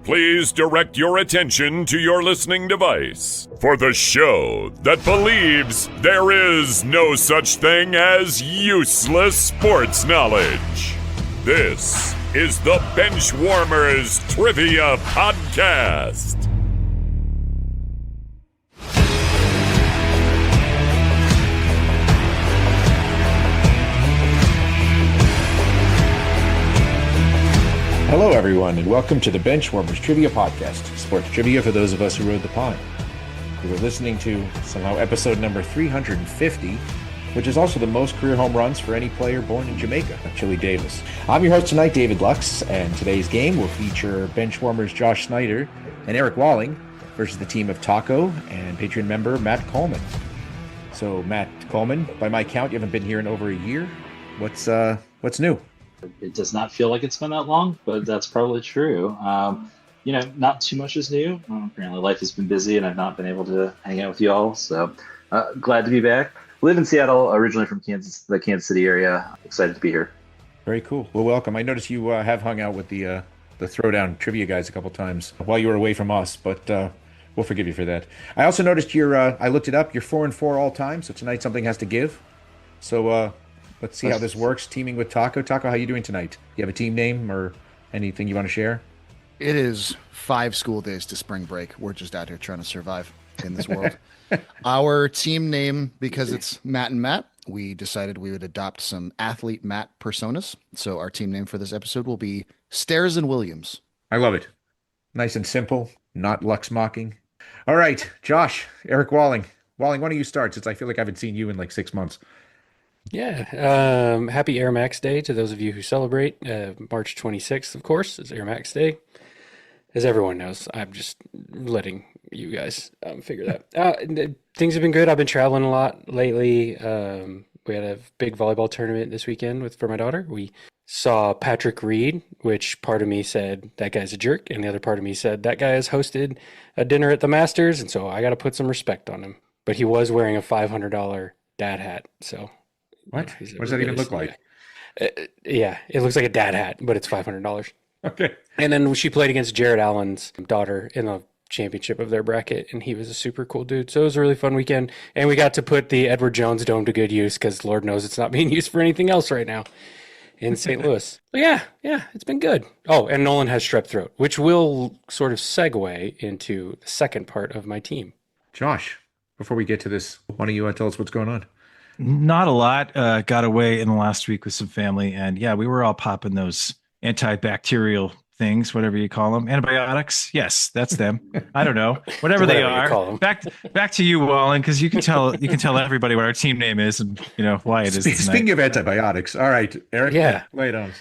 please direct your attention to your listening device for the show that believes there is no such thing as useless sports knowledge. This is the Benchwarmers Trivia Podcast. Hello, everyone, and welcome to the Benchwarmers Trivia Podcast, sports trivia for those of us who rode the pond. You were listening to, somehow, episode number 350, which is also the most career home runs for any player born in Jamaica, Chili Davis. I'm your host tonight, David Lux, and today's game will feature Benchwarmers Josh Snyder and Eric Walling versus the team of Tako and Patreon member Matt Coleman. So, Matt Coleman, by my count, you haven't been here in over a year. What's new? It does not feel like it's been that long, but that's probably true. Not too much is new. Apparently life has been busy and I've not been able to hang out with you all. So glad to be back. Live in Seattle, originally from the Kansas City area. Excited to be here. Very cool. Well, welcome. I noticed you have hung out with the Throwdown Trivia guys a couple times while you were away from us, but we'll forgive you for that. I also noticed I looked it up, you're 4-4 all time, so tonight something has to give. So let's see how this works, teaming with Tako. Tako, how you doing tonight? You have a team name or anything you want to share? It is 5 school days to spring break. We're just out here trying to survive in this world. Our team name, because it's Matt and Matt, we decided we would adopt some athlete Matt personas. So our team name for this episode will be Stairs and Williams. I love it. Nice and simple, not Lux mocking. All right, Josh, Eric Walling. Walling, why don't you start, since I feel like I haven't seen you in like 6 months. Yeah, happy Air Max Day to those of you who celebrate. March 26th, of course, is Air Max Day. As everyone knows, I'm just letting you guys figure that. Things have been good. I've been traveling a lot lately. We had a big volleyball tournament this weekend for my daughter. We saw Patrick Reed, which part of me said, that guy's a jerk, and the other part of me said, that guy has hosted a dinner at the Masters, and so I got to put some respect on him. But he was wearing a $500 dad hat, so... What? What does that even look like? Yeah, it looks like a dad hat, but it's $500. Okay. And then she played against Jared Allen's daughter in the championship of their bracket, and he was a super cool dude. So it was a really fun weekend. And we got to put the Edward Jones Dome to good use because Lord knows it's not being used for anything else right now in St. Louis. But yeah, it's been good. Oh, and Nolan has strep throat, which will sort of segue into the second part of my team. Josh, before we get to this, why don't you tell us what's going on? Not a lot. Got away in the last week with some family, and yeah, we were all popping those antibacterial things, whatever you call them, antibiotics. Yes, that's them. I don't know, whatever they are. Back to you, Wallen, because you can tell everybody what our team name is and why it is. Speaking of antibiotics, all right, Eric. Yeah, lay it on.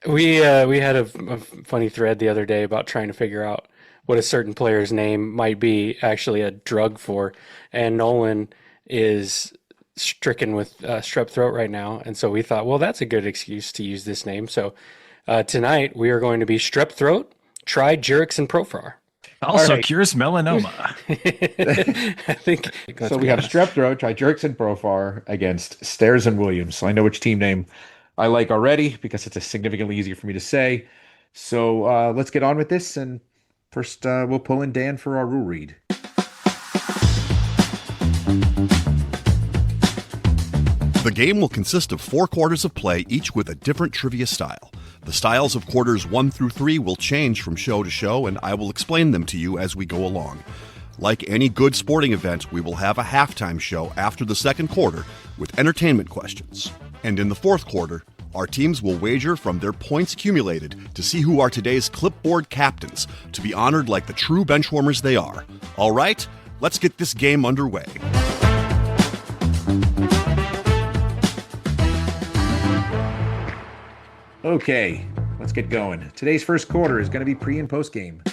We had a funny thread the other day about trying to figure out what a certain player's name might be actually a drug for, and Nolan is stricken with strep throat right now, and so we thought, well, that's a good excuse to use this name. So tonight we are going to be strep throat, try Jerix and Profar. Also cures melanoma. I think so. We have strep throat, try Jerix and Profar against Stairs and Williams. So I know which team name I like already because it's significantly easier for me to say. So let's get on with this, and first we'll pull in Dan for our rule read. The game will consist of 4 quarters of play, each with a different trivia style. The styles of quarters 1 through 3 will change from show to show, and I will explain them to you as we go along. Like any good sporting event, we will have a halftime show after the second quarter with entertainment questions. And in the fourth quarter, our teams will wager from their points accumulated to see who are today's clipboard captains, to be honored like the true benchwarmers they are. All right, let's get this game underway. Okay, let's get going. Today's first quarter is going to be pre- and post-game.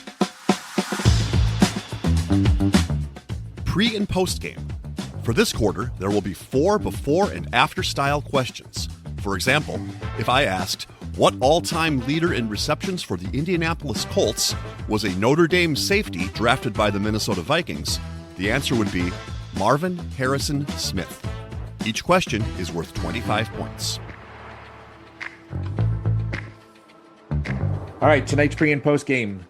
Pre- and post-game. For this quarter, there will be 4 before and after style questions. For example, if I asked, what all-time leader in receptions for the Indianapolis Colts was a Notre Dame safety drafted by the Minnesota Vikings, the answer would be Marvin Harrison Smith. Each question is worth 25 points. All right, tonight's pre- and post-game.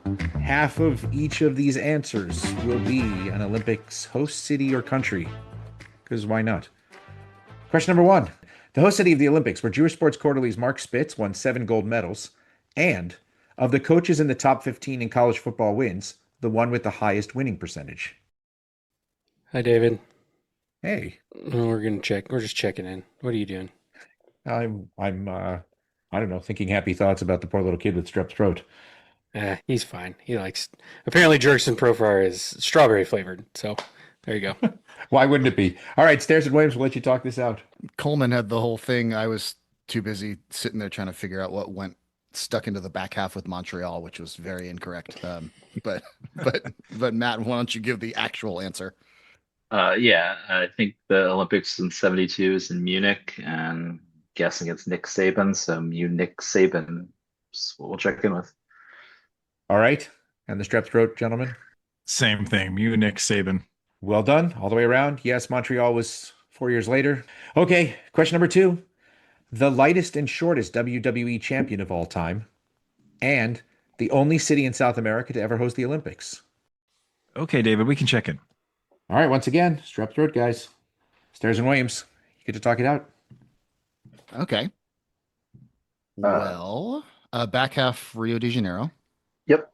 half of each of these answers will be an Olympics host city or country. Because why not? Question number 1. The host city of the Olympics, where Jewish Sports Quarterly's Mark Spitz won 7 gold medals, and of the coaches in the top 15 in college football wins, the one with the highest winning percentage. Hi, David. Hey. We're gonna check. We're just checking in. What are you doing? I'm I don't know, thinking happy thoughts about the poor little kid with strep throat. He's fine. He likes. Apparently, Jerkson Profar is strawberry flavored. So there you go. Why wouldn't it be? All right, Stairs and Williams, we'll let you talk this out. Coleman had the whole thing. I was too busy sitting there trying to figure out what went stuck into the back half with Montreal, which was very incorrect. But Matt, why don't you give the actual answer? Yeah, I think the Olympics in '72 is in Munich, and guessing it's Nick Saban, so Munich Saban. That's what we'll check in with. All right, and the strep throat, gentlemen? Same thing. Munich, Saban. Well done, all the way around. Yes, Montreal was 4 years later. Okay, question number 2. The lightest and shortest WWE champion of all time, and the only city in South America to ever host the Olympics. Okay, David, we can check in. All right, once again, strep throat, guys. Stairs and Williams, you get to talk it out. Okay. Well, back half Rio de Janeiro. Yep.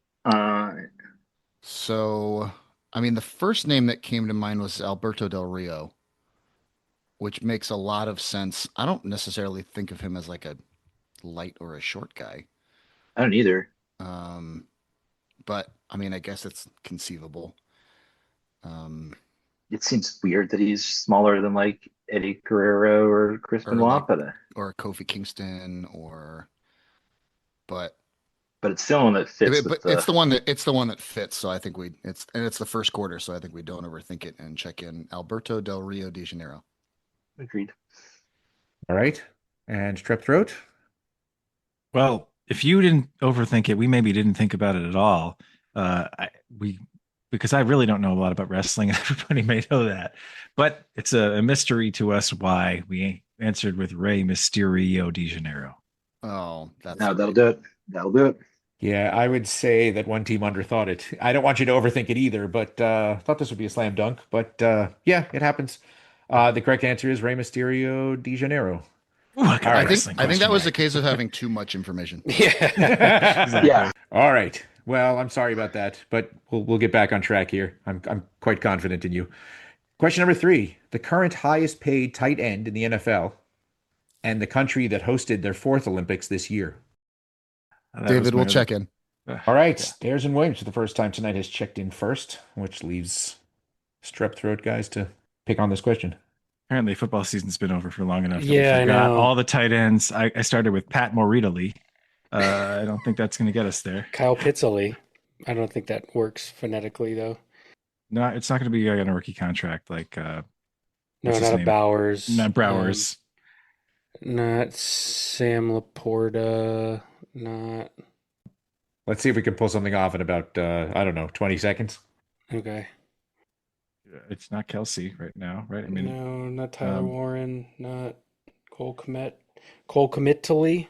So, I mean, the first name that came to mind was Alberto Del Rio, which makes a lot of sense. I don't necessarily think of him as like a light or a short guy. I don't either. But I mean, I guess it's conceivable. It seems weird that he's smaller than like Eddie Guerrero or Chris Benoit, or Kofi Kingston, but it's still one that fits. But it's the one that fits. So I think it's the first quarter. So I think we don't overthink it and check in Alberto Del Rio de Janeiro. Agreed. All right, and strep throat. Well, if you didn't overthink it, we maybe didn't think about it at all. Because I really don't know a lot about wrestling, and everybody may know that. But it's a mystery to us why we answered with Rey Mysterio de Janeiro. Oh, that'll do it. That'll do it. Yeah, I would say that one team underthought it. I don't want you to overthink it either, but thought this would be a slam dunk. But yeah, it happens. The correct answer is Rey Mysterio de Janeiro. Ooh, I think that was a case of having too much information. Yeah. Exactly. Yeah. All right. Well, I'm sorry about that, but we'll get back on track here. I'm quite confident in you. Question number 3: the current highest paid tight end in the NFL, and the country that hosted their 4th Olympics this year. David, we'll check in. All right, Stairs and Williams for the first time tonight has checked in first, which leaves strep throat guys to pick on this question. Apparently, football season's been over for long enough. That Yeah, we I forgot know. all the tight ends. I started with Pat Morita. I don't think that's going to get us there. Kyle Pitzley. I don't think that works phonetically though. No, it's not going to be on a rookie contract like. No, what's his not a name? Bowers. Not Browers. Not Sam Laporta. Not. Let's see if we can pull something off in about, 20 seconds. Okay. It's not Kelsey right now, right? I mean, No, not Tyler Warren. Not Cole Committally.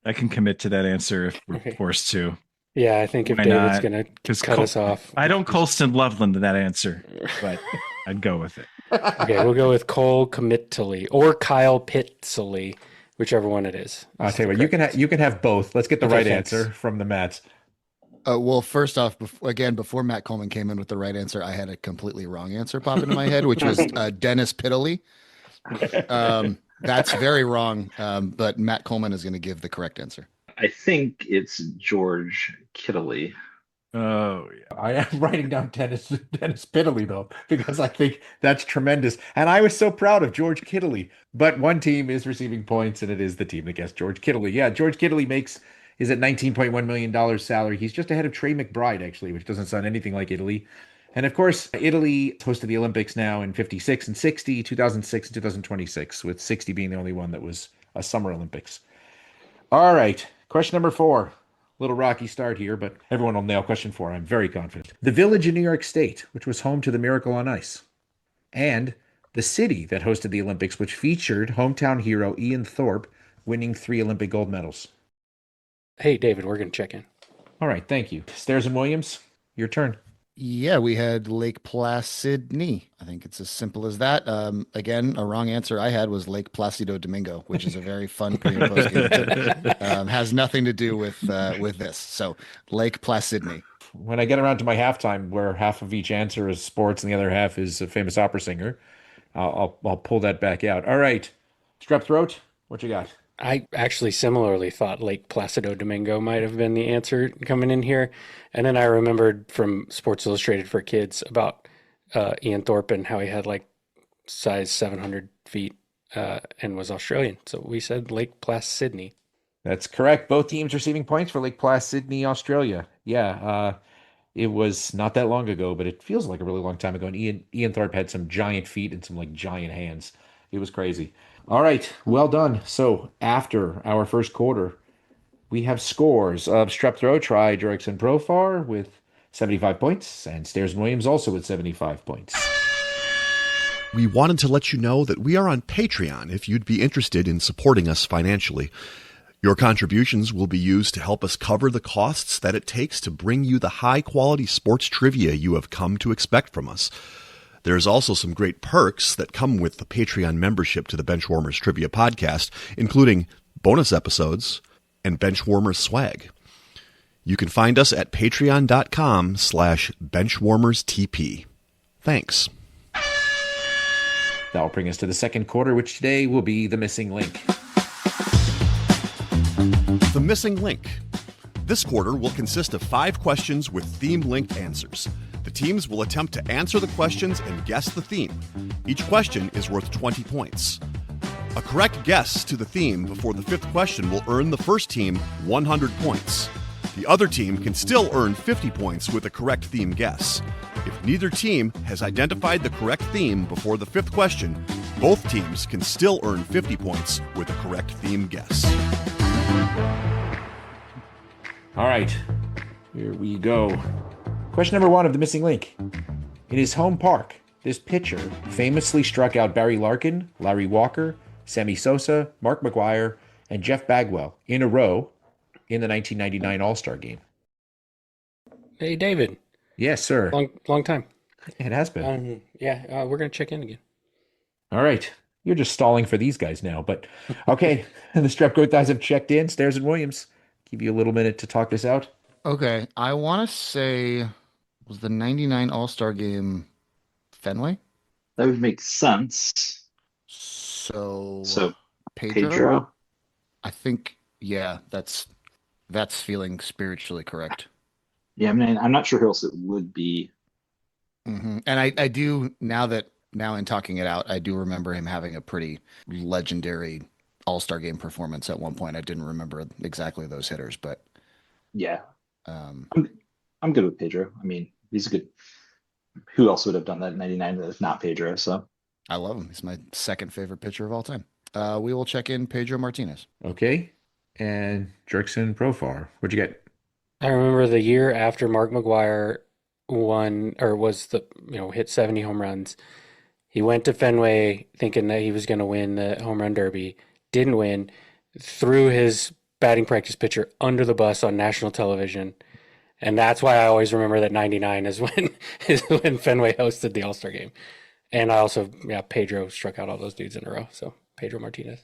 I can commit to that answer if we're Okay. forced to. Yeah, I think if Why David's not? gonna 'Cause cut us off. I don't Colston Loveland in that answer, but I'd go with it. Okay, we'll go with Cole Committally or Kyle Pitzley, whichever one it is. I'll tell you what, you can have both. Let's get the Okay, right thanks. answer from the Mats. Well, first off, before Matt Coleman came in with the right answer, I had a completely wrong answer pop into my head, which was Dennis Pitta. That's very wrong, but Matt Coleman is going to give the correct answer. I think it's George Kittley. Oh, yeah. I am writing down Dennis Pitta though, because I think that's tremendous. And I was so proud of George Kittle. But one team is receiving points, and it is the team that guessed George Kittle. Yeah, George Kittle is at $19.1 million salary. He's just ahead of Trey McBride, actually, which doesn't sound anything like Italy. And of course, Italy hosted the Olympics now in 56 and 60, 2006 and 2026, with 60 being the only one that was a Summer Olympics. All right, question number 4. Little rocky start here, but everyone will nail question 4. I'm very confident. The village in New York State, which was home to the Miracle on Ice, and the city that hosted the Olympics, which featured hometown hero Ian Thorpe winning 3 Olympic gold medals. Hey, David, we're gonna check in. All right, thank you. Stairs and Williams, your turn. Yeah, we had Lake Placidni. I think it's as simple as that. Again, a wrong answer I had was Lake Plácido Domingo, which is a very fun pre and post game tip. Has nothing to do with this. So Lake Placidni. When I get around to my halftime, where half of each answer is sports and the other half is a famous opera singer, I'll pull that back out. All right, strep throat. What you got? I actually similarly thought Lake Placido Domingo might have been the answer coming in here. And then I remembered from Sports Illustrated for Kids about Ian Thorpe and how he had like size 700 feet and was Australian. So we said Lake Placidni. That's correct. Both teams receiving points for Lake Placid, Australia. Yeah, it was not that long ago, but it feels like a really long time ago. And Ian Thorpe had some giant feet and some like giant hands. It was crazy. All right, well done. So after our first quarter, we have scores of Strep Throat, Try, Jerks, and Profar with 75 points, and Stairs and Williams also with 75 points. We wanted to let you know that we are on Patreon if you'd be interested in supporting us financially. Your contributions will be used to help us cover the costs that it takes to bring you the high-quality sports trivia you have come to expect from us. There's also some great perks that come with the Patreon membership to the Benchwarmers Trivia Podcast, including bonus episodes and Benchwarmers swag. You can find us at patreon.com/benchwarmerstp. Thanks. That'll bring us to the second quarter, which today will be the missing link. The missing link. This quarter will consist of 5 questions with theme-linked answers. The teams will attempt to answer the questions and guess the theme. Each question is worth 20 points. A correct guess to the theme before the 5th question will earn the first team 100 points. The other team can still earn 50 points with a correct theme guess. If neither team has identified the correct theme before the 5th question, both teams can still earn 50 points with a correct theme guess. All right, here we go. Question number 1 of the missing link. In his home park, this pitcher famously struck out Barry Larkin, Larry Walker, Sammy Sosa, Mark McGwire, and Jeff Bagwell in a row in the 1999 All-Star Game. Hey, David. Yes, sir. Long time. It has been. We're going to check in again. All right. You're just stalling for these guys now, but okay. The Strep Goat guys have checked in. Stairs and Williams. Give you a little minute to talk this out. Okay, I want to say, was the 99 All-Star Game Fenway? That would make sense. So Pedro? I think, yeah, that's feeling spiritually correct. Yeah, I mean, I'm not sure who else it would be. Mm-hmm. And I do, now in talking it out, I do remember him having a pretty legendary All-Star Game performance at one point. I didn't remember exactly those hitters, but yeah, I'm good with Pedro. I mean, he's a good. Who else would have done that in '99 if not Pedro? So I love him. He's my second favorite pitcher of all time. We will check in Pedro Martinez. Okay, and Jerkson Profar. What'd you get? I remember the year after Mark McGwire hit 70 home runs. He went to Fenway thinking that he was going to win the home run derby. Didn't win. Threw his batting practice pitcher under the bus on national television. And that's why I always remember that 99 is when Fenway hosted the All-Star Game. And I also, Pedro struck out all those dudes in a row. So Pedro Martinez.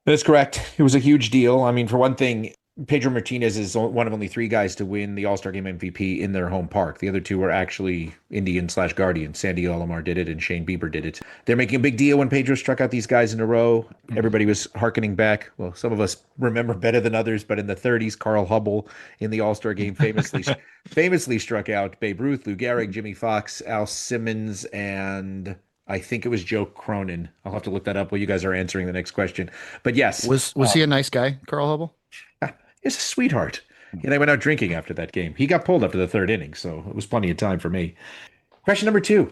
That's correct. It was a huge deal. I mean, for one thing, Pedro Martinez is one of only 3 guys to win the All-Star Game MVP in their home park. The other 2 were actually Indian/Guardians. Sandy Alomar did it and Shane Bieber did it. They're making a big deal when Pedro struck out these guys in a row. Everybody was hearkening back. Well, some of us remember better than others, but in the 30s, Carl Hubble in the All-Star Game famously struck out Babe Ruth, Lou Gehrig, Jimmy Fox, Al Simmons, and I think it was Joe Cronin. I'll have to look that up while you guys are answering the next question. But yes. Was he a nice guy, Carl Hubble? He's a sweetheart. And they went out drinking after that game. He got pulled after the 3rd inning, so it was plenty of time for me. Question number 2.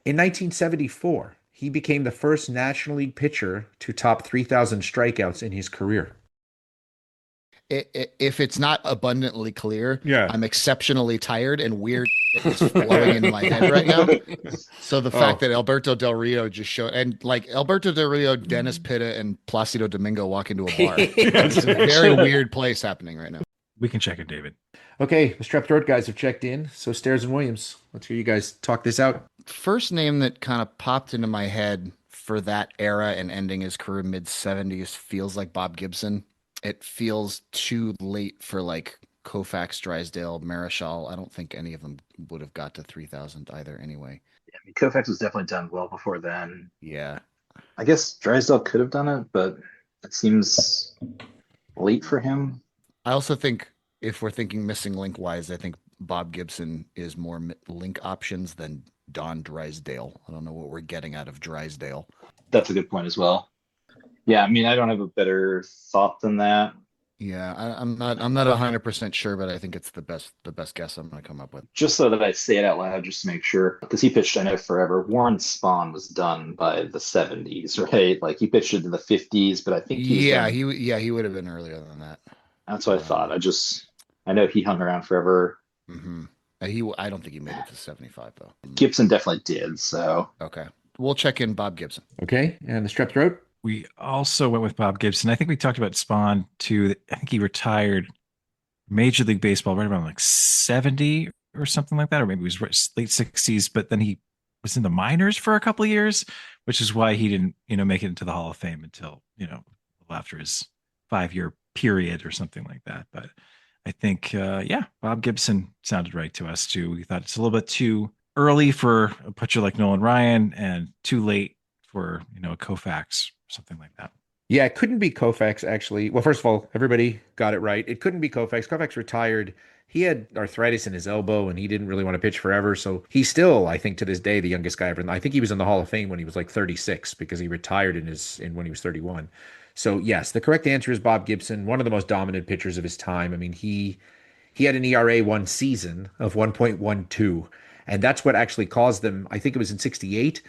In 1974, he became the first National League pitcher to top 3,000 strikeouts in his career. If it's not abundantly clear, yeah. I'm exceptionally tired and weird is flowing into my head right now. So the fact that Alberto Del Rio just showed, and like Alberto Del Rio, Dennis Pitta, and Plácido Domingo walk into a bar. It's a very weird place happening right now. We can check it, David. Okay, the strep throat guys have checked in. So Stairs and Williams, let's hear you guys talk this out. First name that kind of popped into my head for that era and ending his career mid 70s feels like Bob Gibson. It feels too late for like Koufax, Drysdale, Marischal. I don't think any of them would have got to 3,000 either anyway. I mean, Koufax was definitely done well before then. Yeah. I guess Drysdale could have done it, but it seems late for him. I also think if we're thinking missing link wise, I think Bob Gibson is more link options than Don Drysdale. I don't know what we're getting out of Drysdale. That's a good point as well. Yeah, I mean, I don't have a better thought than that. Yeah, I'm not 100% sure, but I think it's the best guess I'm going to come up with. Just so that I say it out loud, just to make sure, because he pitched, I know, forever. Warren Spahn was done by the 70s, right? Like he pitched into the 50s, but I think he would have been earlier than that. That's what I thought. I know he hung around forever. Mm-hmm. I don't think he made it to 75 though. Gibson definitely did. So okay, we'll check in Bob Gibson. Okay, and the strep throat. We also went with Bob Gibson. I think we talked about Spahn too. I think he retired Major League Baseball right around like 70 or something like that, or maybe it was late 60s. But then he was in the minors for a couple of years, which is why he didn't, make it into the Hall of Fame until after his 5-year period or something like that. But I think, Bob Gibson sounded right to us too. We thought it's a little bit too early for a pitcher like Nolan Ryan and too late for a Koufax. Something like that. Yeah, it couldn't be Koufax, actually. Well, first of all, everybody got it right. It couldn't be Koufax. Koufax retired. He had arthritis in his elbow, and he didn't really want to pitch forever. So he's still, I think, to this day, the youngest guy ever. I think he was in the Hall of Fame when he was like 36 because he retired when he was 31. So yes, the correct answer is Bob Gibson, one of the most dominant pitchers of his time. I mean, he had an ERA one season of 1.12, and that's what actually caused them. I think it was in '68.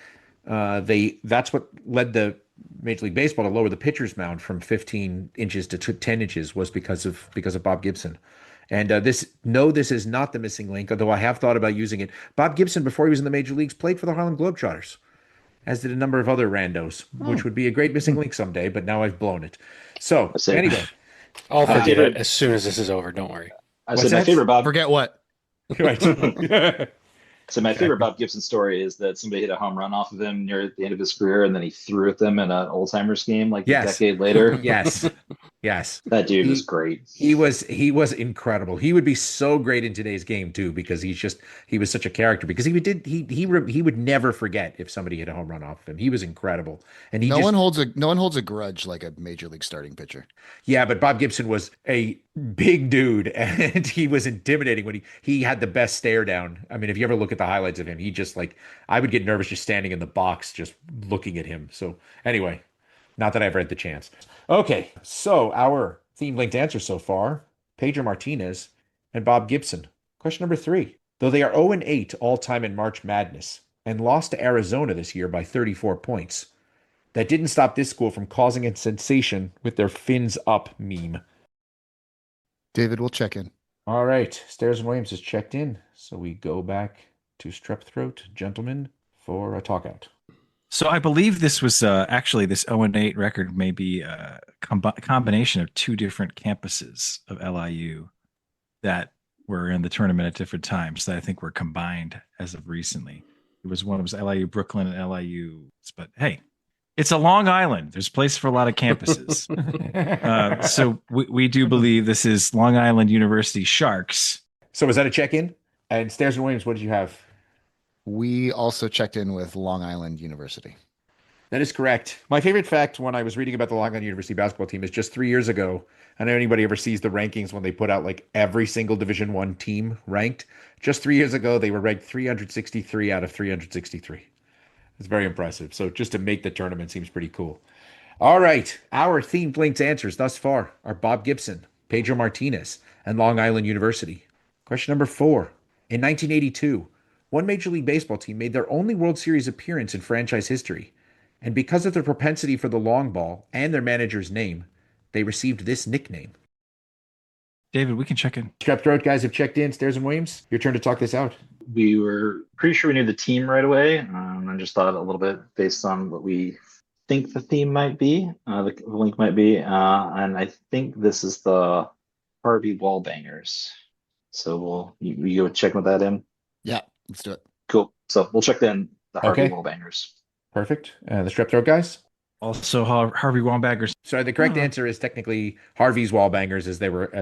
That's what led the Major League Baseball to lower the pitcher's mound from 15 inches to 10 inches was because of Bob Gibson. And this is not the missing link, although I have thought about using it. Bob Gibson, before he was in the major leagues, played for the Harlem Globetrotters, as did a number of other randos, which would be a great missing link someday, but now I've blown it. So anyway. I'll forget it as soon as this is over. Don't worry. I said my favorite Bob. Forget what? Right. So my favorite Bob Gibson story is that somebody hit a home run off of him near the end of his career, and then he threw at them in an old-timers game like a decade later. Yes. That dude was great. He was incredible. He would be so great in today's game too, because he was such a character. Because he would never forget if somebody hit a home run off of him. He was incredible, and no one holds a grudge like a major league starting pitcher. Yeah, but Bob Gibson was a big dude, and he was intimidating when he had the best stare down. I mean, if you ever look at the highlights of him, he just I would get nervous just standing in the box, just looking at him. So anyway, not that I've read the chance. Okay, so our theme linked answers so far, Pedro Martinez and Bob Gibson. Question number 3. Though they are 0-8 all-time in March Madness and lost to Arizona this year by 34 points, that didn't stop this school from causing a sensation with their fins up meme. David, we'll check in. All right, Stairs and Williams has checked in, so we go back to Strep Throat, gentlemen, for a talk out. So I believe this was actually this 0-8 record may be a combination of 2 different campuses of LIU that were in the tournament at different times that I think were combined as of recently. It was LIU Brooklyn and LIU, but hey, it's a Long Island. There's place for a lot of campuses. So we do believe this is Long Island University Sharks. So was that a check-in? And Stairs and Williams, what did you have? We also checked in with Long Island University. That is correct. My favorite fact when I was reading about the Long Island University basketball team is just 3 years ago. I know anybody ever sees the rankings when they put out like every single Division I team ranked. Just 3 years ago, they were ranked 363 out of 363. It's very impressive. So just to make the tournament seems pretty cool. All right. Our themed linked answers thus far are Bob Gibson, Pedro Martinez, and Long Island University. Question number 4. In 1982, one Major League Baseball team made their only World Series appearance in franchise history. And because of their propensity for the long ball and their manager's name, they received this nickname. David, we can check in. Strep Throat guys have checked in. Stairs and Williams, your turn to talk this out. We were pretty sure we knew the team right away. I just thought a little bit based on what we think the theme might be, the link might be. And I think this is the Harvey Wallbangers. So you go check with that in. Yeah, let's do it. Cool. So we'll check in the Harvey Okay. Wallbangers. Perfect. The strep throat guys? Also, Harvey Wambaggers. Sorry, the correct answer is technically Harvey's Wallbangers as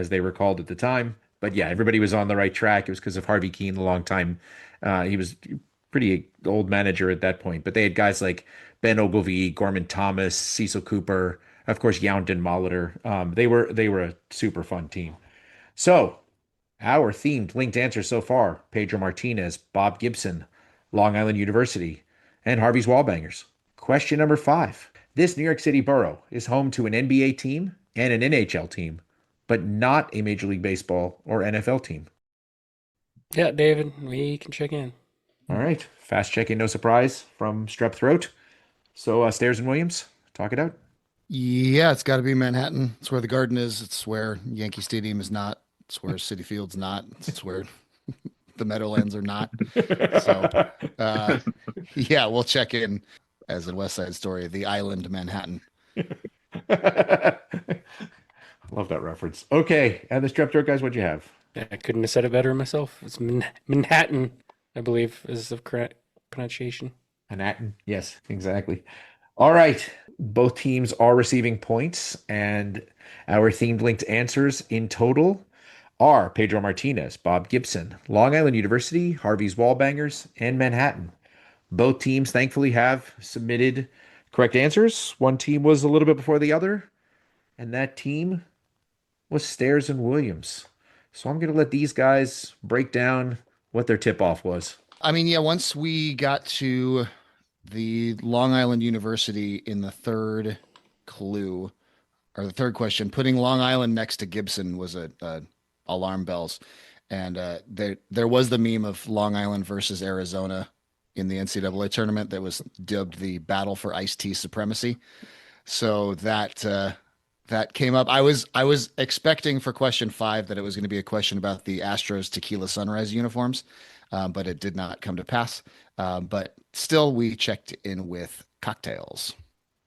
they were called at the time. But yeah, everybody was on the right track. It was because of Harvey Keene a long time. He was pretty old manager at that point. But they had guys like Ben Ogilvie, Gorman Thomas, Cecil Cooper, of course, Youngton Molitor. They were a super fun team. So our themed linked answers so far: Pedro Martinez, Bob Gibson, Long Island University, and Harvey's Wallbangers. Question number 5. This New York City borough is home to an NBA team and an NHL team, but not a Major League Baseball or NFL team. Yeah, David, we can check in. All right. Fast checking, no surprise from Strep Throat. So, Stairs and Williams, talk it out. Yeah, it's got to be Manhattan. It's where the Garden is. It's where Yankee Stadium is not. It's where Citi Field's not. It's where the Meadowlands are not. So, yeah, we'll check in as in West Side Story, the island Manhattan. Love that reference. Okay, and the Strep Throat guys, what'd you have? I couldn't have said it better myself. It's Manhattan, I believe, is the correct pronunciation. Manhattan. Yes, exactly. All right. Both teams are receiving points, and our themed linked answers in total are Pedro Martinez, Bob Gibson, Long Island University, Harvey's Wallbangers, and Manhattan. Both teams thankfully have submitted correct answers. One team was a little bit before the other, and that team was Stairs and Williams. So I'm going to let these guys break down what their tip-off was. I mean, yeah, once we got to the Long Island University in the third clue, or the third question, putting Long Island next to Gibson was a alarm bells. And there was the meme of Long Island versus Arizona in the NCAA tournament that was dubbed the Battle for Iced Tea Supremacy. So that came up. I was expecting for question 5 that it was going to be a question about the Astros Tequila Sunrise uniforms, but it did not come to pass. But still, we checked in with cocktails.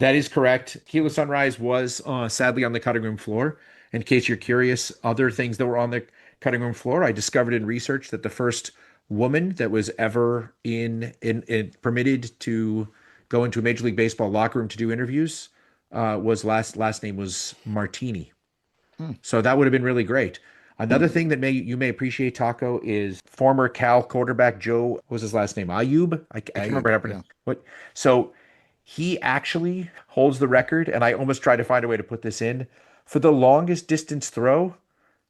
That is correct. Tequila Sunrise was sadly on the cutting room floor. In case you're curious, other things that were on the cutting room floor, I discovered in research that the first woman that was ever in permitted to go into a Major League Baseball locker room to do interviews was last name was Martini. So that would have been really great. Another thing that you may appreciate, Tako, is former Cal quarterback Joe. What was his last name? Ayub. I can't remember how to pronounce what. So he actually holds the record, and I almost tried to find a way to put this in for the longest distance throw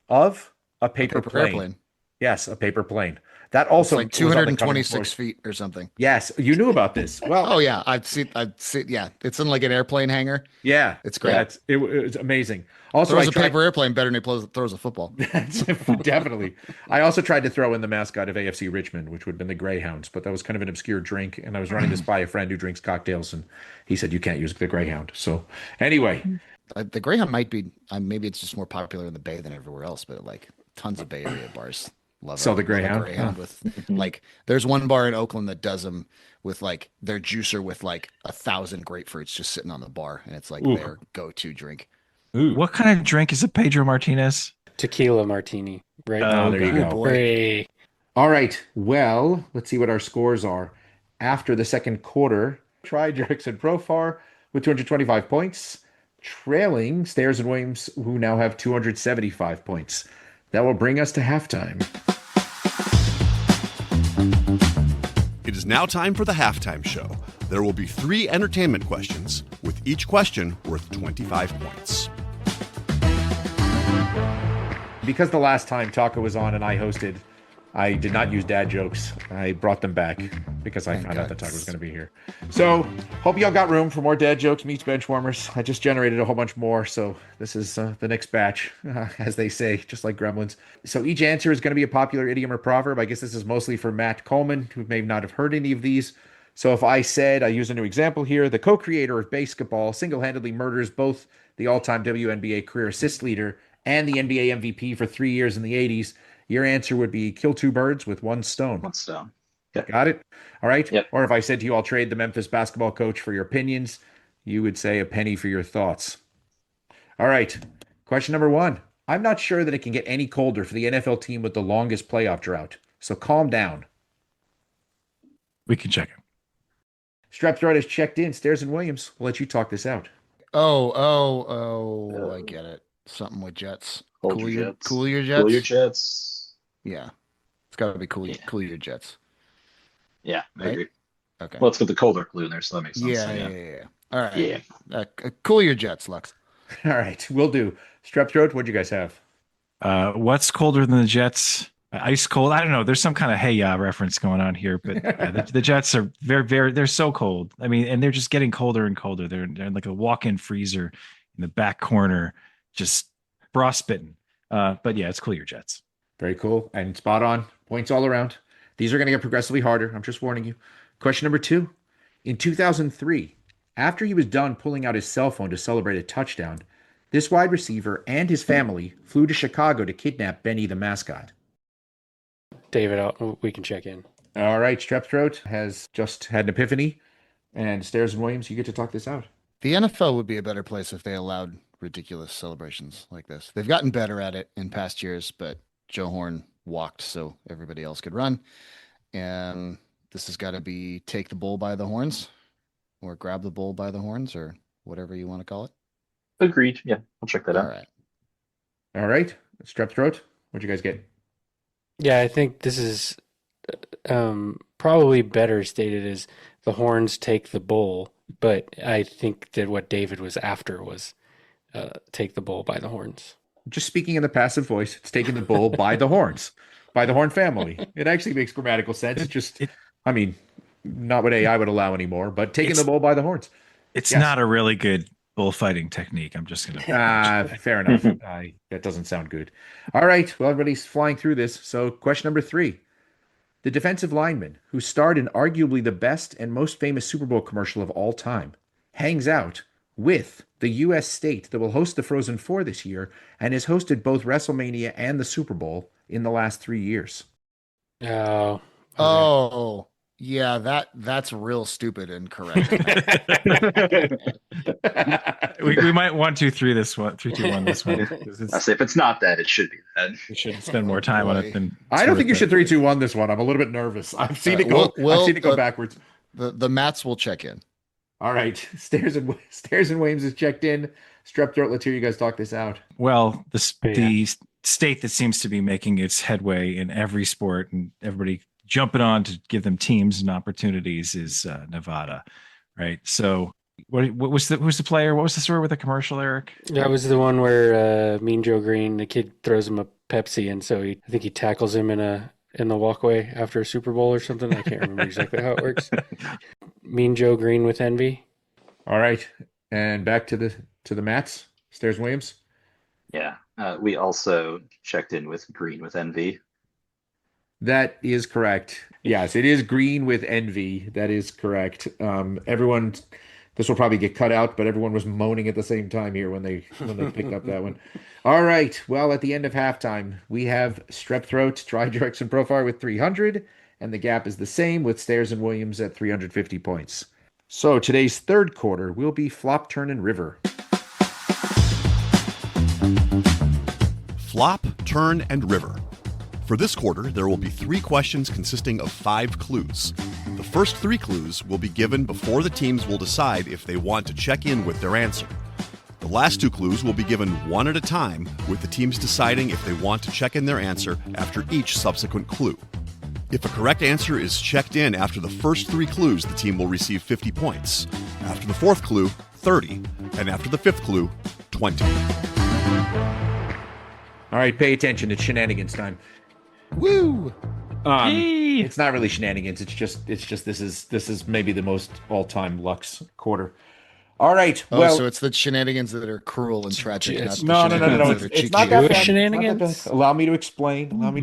of a paper plane. Airplane. Yes, a paper plane. That also It's like 226 feet or something. Yes, you knew about this. Well, Oh yeah, I've seen. Yeah, it's in like an airplane hangar. yeah, It's great. Yeah, it's amazing. Also, Throws I a tried, paper airplane better than he throws a football. definitely. I also tried to throw in the mascot of AFC Richmond, which would have been the Greyhounds, but that was kind of an obscure drink. And I was running this by a friend who drinks cocktails, and he said you can't use the Greyhound. So anyway, The Greyhound might be. Maybe it's just more popular in the Bay than everywhere else, but like tons of Bay Area bars love Sell it. the Greyhound? Greyhound with like, there's one bar in Oakland that does them with like their juicer with like 1,000 grapefruits just sitting on the bar, and it's like Ooh. their go-to drink. What kind of drink is a Pedro Martinez? Tequila martini. Right. Oh, there you go. boy. Hey. All right. Well, let's see what our scores are. After the second quarter, Tri-Jerks and Profar with 225 points, trailing Stairs and Williams, who now have 275 points. That will bring us to halftime. It is now time for the halftime show. There will be 3 entertainment questions, with each question worth 25 points. Because the last time Taka was on and I hosted, I did not use dad jokes. I brought them back because I found out that Taka was going to be here. So, hope y'all got room for more dad jokes meets bench warmers. I just generated a whole bunch more, so this is the next batch, as they say, just like gremlins. So each answer is going to be a popular idiom or proverb. I guess this is mostly for Matt Coleman, who may not have heard any of these. So if I said, I use a new example here, the co-creator of basketball single-handedly murders both the all-time WNBA career assist leader and the NBA MVP for 3 years in the 80s, your answer would be kill 2 birds with 1 stone. 1 stone. Got it? All right. Yep. Or if I said to you, I'll trade the Memphis basketball coach for your opinions, you would say a penny for your thoughts. All right. Question number 1. I'm not sure that it can get any colder for the NFL team with the longest playoff drought. So calm down. We can check it. Strep throat has checked in. Stairs and Williams. We'll let you talk this out. I get it. Something with jets. Hold Cool your your jets. cool your Cool jets. your jets. Yeah. It's gotta be cool Yeah. cool your jets. Yeah, I Right? agree. Okay. Well, let's put the colder clue in there, so that makes sense. yeah, So, yeah. All right. Yeah. Cool your jets, Lux. All right, we'll do. Strep throat, what'd you guys have? What's colder than the Jets? Ice cold. I don't know. There's some kind of hey ya reference going on here, but the Jets are they're so cold. I mean, and they're just getting colder and colder. They're like a walk-in freezer in the back corner, just frostbitten. But yeah, it's cool your Jets. Very cool and spot on. Points all around. These are going to get progressively harder. I'm just warning you. Question number 2. In 2003, after he was done pulling out his cell phone to celebrate a touchdown, this wide receiver and his family flew to Chicago to kidnap Benny the mascot. David, we can check in. All right, Strep throat has just had an epiphany. And Stairs and Williams, you get to talk this out. The NFL would be a better place if they allowed ridiculous celebrations like this. They've gotten better at it in past years, but Joe Horn walked so everybody else could run. And this has got to be take the bull by the horns or grab the bull by the horns or whatever you want to call it. Agreed. Yeah, I'll check that All out. right. All right, Strep throat, what'd you guys get? Yeah, I think this is probably better stated as the horns take the bull, but I think that what David was after was take the bull by the horns. Just speaking in the passive voice, it's taking the bull by the horns, by the Horn family. It actually makes grammatical sense. It's just, I mean, not what AI would allow anymore, but taking the bull by the horns. It's Yes. not a really good bullfighting technique. I'm just gonna. Fair enough. That doesn't sound good. All right. Well, everybody's flying through this. So, question number 3. The defensive lineman who starred in arguably the best and most famous Super Bowl commercial of all time hangs out with the U.S. state that will host the Frozen Four this year and has hosted both WrestleMania and the Super Bowl in the last 3 years. Oh, okay. Oh, yeah, that's real stupid and correct. we might 1, 2, 3 this one, 3, 2, 1 this one. 'Cause I say if it's not that, it should be that. we should spend more time on it than. I don't think you should 3-2-1 this one. I'm a little bit nervous. I've seen it go. I've seen it go backwards. The Mats will check in. All right, Stairs and Williams is checked in. Strep throat. Let's hear you guys talk this out. Well, the state that seems to be making its headway in every sport and everybody jumping on to give them teams and opportunities is Nevada, right? So, what was who's the player? What was the story with the commercial, Eric? That was the one where Mean Joe Green, the kid throws him a Pepsi, and so I think he tackles him in the walkway after a Super Bowl or something. I can't remember exactly how it works. Mean Joe Green with envy. All right, and back to the Mats. Stairs Williams. Yeah. We also checked in with Green with envy. That is correct. Yes, it is green with envy. That is correct. Everyone, this will probably get cut out, but everyone was moaning at the same time here when they picked up that one. All right. Well, at the end of halftime, we have Strep Throat, Dry Jerks, and Profile with 300, and the gap is the same with Stairs and Williams at 350 points. So today's third quarter will be Flop, Turn, and River. Flop, Turn, and River. For this quarter, there will be 3 questions consisting of 5 clues. The first 3 clues will be given before the teams will decide if they want to check in with their answer. The last 2 clues will be given one at a time, with the teams deciding if they want to check in their answer after each subsequent clue. If a correct answer is checked in after the first 3 clues, the team will receive 50 points. After the 4th clue, 30. And after the 5th clue, 20. All right, pay attention. It's shenanigans time. Woo! It's not really shenanigans. It's just this is maybe the most all-time Lux quarter. All right. Oh, Well, so it's the shenanigans that are cruel and tragic. It's- not the no. shenanigans that are It's cheeky. not that Jewish bad. shenanigans? It's not that bad. Allow me to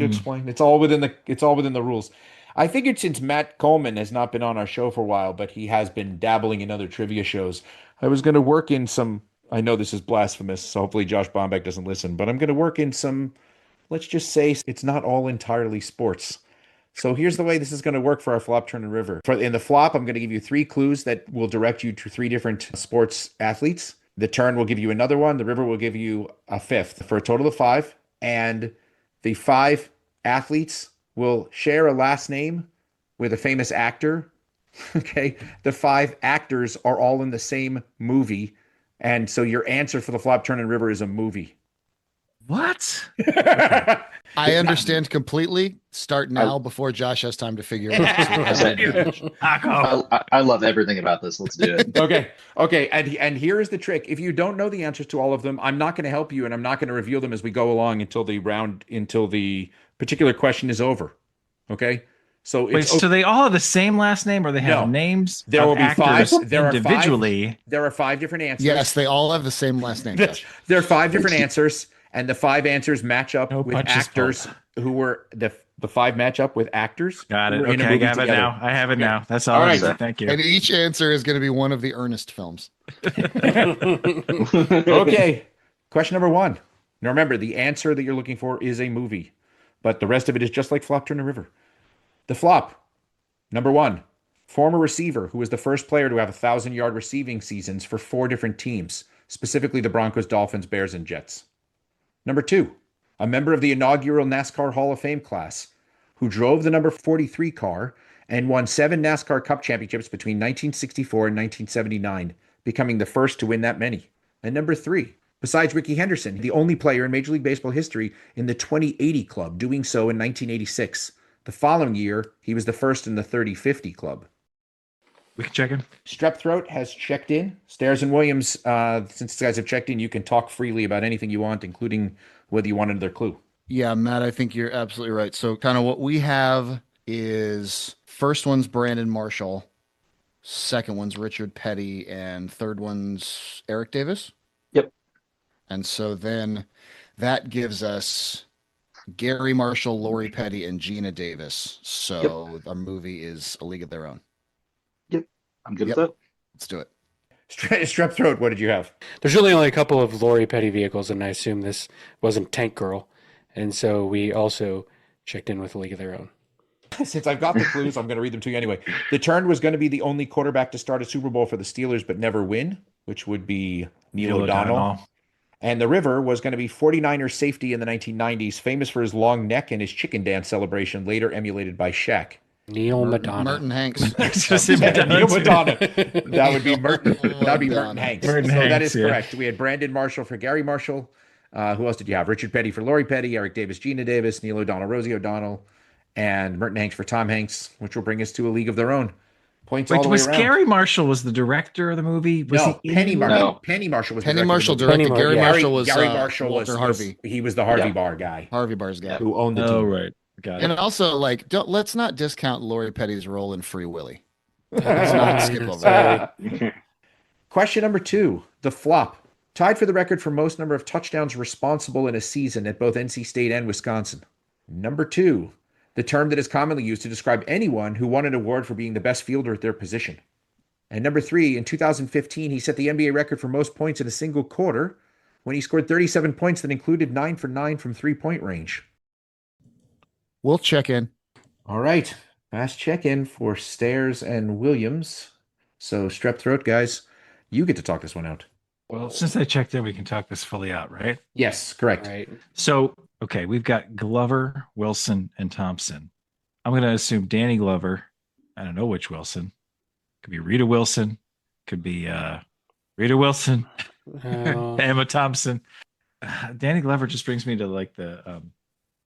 explain. It's all within the rules. I figured since Matt Coleman has not been on our show for a while, but he has been dabbling in other trivia shows, I was going to work in some. I know this is blasphemous, so hopefully Josh Bombeck doesn't listen, but I'm going to work in some. Let's just say it's not all entirely sports. So here's the way this is going to work for our Flop, Turn, and River. In the flop, I'm going to give you 3 clues that will direct you to 3 different sports athletes. The turn will give you another one. The river will give you a fifth for a total of 5. And the 5 athletes will share a last name with a famous actor. Okay. The 5 actors are all in the same movie. And so your answer for the flop, turn, and river is a movie. What? I understand completely. Start now before Josh has time to figure it out. I love everything about this. Let's do it. Okay. And here is the trick. If you don't know the answers to all of them, I'm not going to help you, and I'm not going to reveal them as we go along until the particular question is over. Okay. So so they all have the same last name, or they have names? There will be 5. There individually. There are 5 different answers. Yes, they all have the same last name. Josh. There are 5 different answers, and the 5 answers match up with actors who were the 5 match up with actors. Got it. Okay, I have it now. I have it now. That's all right. Thank you. And each answer is going to be one of the Ernest films. Okay. Question number 1. Now remember, the answer that you're looking for is a movie, but the rest of it is just like flop, turn, and river. The flop, number 1, former receiver who was the first player to have 1,000-yard receiving seasons for 4 different teams, specifically the Broncos, Dolphins, Bears, and Jets. Number 2, a member of the inaugural NASCAR Hall of Fame class who drove the number 43 car and won 7 NASCAR Cup championships between 1964 and 1979, becoming the first to win that many. And number 3, besides Rickey Henderson, the only player in Major League Baseball history in the 2080 club, doing so in 1986. The following year, he was the first in the 30-50 club. We can check in. Strep Throat has checked in. Stairs and Williams, since you guys have checked in, you can talk freely about anything you want, including whether you wanted their clue. Yeah, Matt, I think you're absolutely right. So kind of what we have is first one's Brandon Marshall, second one's Richard Petty, and third one's Eric Davis. Yep. And so then that gives us Gary Marshall, Lori Petty, and Gina Davis. So our movie is A League of Their Own. Yep. I'm good with that. Let's do it. Strep Throat, what did you have? There's really only a couple of Lori Petty vehicles, and I assume this wasn't Tank Girl. And so we also checked in with A League of Their Own. Since I've got the clues, I'm going to read them to you anyway. The turn was going to be the only quarterback to start a Super Bowl for the Steelers but never win, which would be Neil O'Donnell. And the river was going to be 49ers safety in the 1990s, famous for his long neck and his chicken dance celebration, later emulated by Shaq. Neil Madonna. Merton Hanks. Neil Madonna. That would be Merton. That would be Merton Hanks. Merton Hanks, that Hanks, is correct. We had Brandon Marshall for Gary Marshall. Who else did you have? Richard Petty for Lori Petty, Eric Davis, Gina Davis, Neil O'Donnell, Rosie O'Donnell, and Merton Hanks for Tom Hanks, which will bring us to A League of Their Own. Points all the way around. Gary Marshall was the director of the movie? Penny Marshall. Penny Marshall was Penny Marshall directed. Gary Marshall was Gary Marshall Walter Harvey. He was the Harvey Bar guy. Harvey Bar's guy. Who owned the team. Oh, right. Got it. And also, let's not discount Lori Petty's role in Free Willy. Let's not skip over that. Question number 2, the flop. Tied for the record for most number of touchdowns responsible in a season at both NC State and Wisconsin. Number 2, the term that is commonly used to describe anyone who won an award for being the best fielder at their position. And number 3, in 2015, he set the NBA record for most points in a single quarter when he scored 37 points that included 9 for 9 from three-point range. We'll check in. All right. Fast check-in for Stairs and Williams. So, Strep Throat, guys, you get to talk this one out. Well, since I checked in, we can talk this fully out, right? Yes, correct. Right. So, okay, we've got Glover, Wilson, and Thompson. I'm going to assume Danny Glover. I don't know which Wilson. Could be Rita Wilson. Could be Rita Wilson. Emma Thompson. Danny Glover just brings me to like the